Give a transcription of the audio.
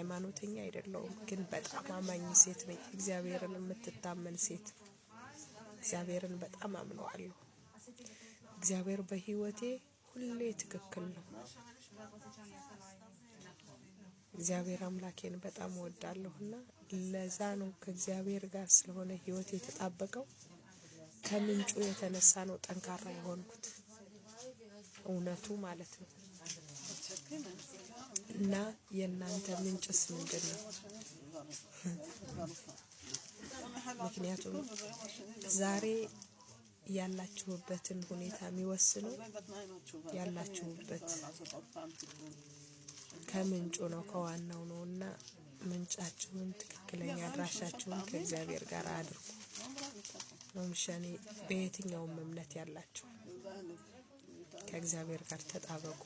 ሃይማኖተኛ አይደለሁም ግን በጣም አማኝ ሴት ነኝ እግዚአብሔርን የምትታመን ሴት እግዚአብሔርን በጣም አምነዋለሁ እግዚአብሔር በህይወቴ ሁሌ ትክክል ነው እግዚአብሔር አምላኬን በጣም ወዳለሁና ለዛ ነው ከእግዚአብሔር ጋር ስለሆነ ህይወቴ የተጣበቀው ከምንጩ የተነሳ ነው ጠንካራ የሆንኩት እውነቱ ማለት ነው እና የናንተ ምንጭስ ምንድነው ምክንያቱም ዛሬ ያላችሁበትን ሁኔታ የሚወስነው ያላችሁበት ከምንጩ ነው ከዋናው ነውና ምንጫችሁን ትክክለኛ አድራሻችሁን ከእግዚአብሔር ጋር አድርጉ ወምሸኔ በየትኛው እምነት ያላችሁ ከእግዚአብሔር ጋር ተጣበቁ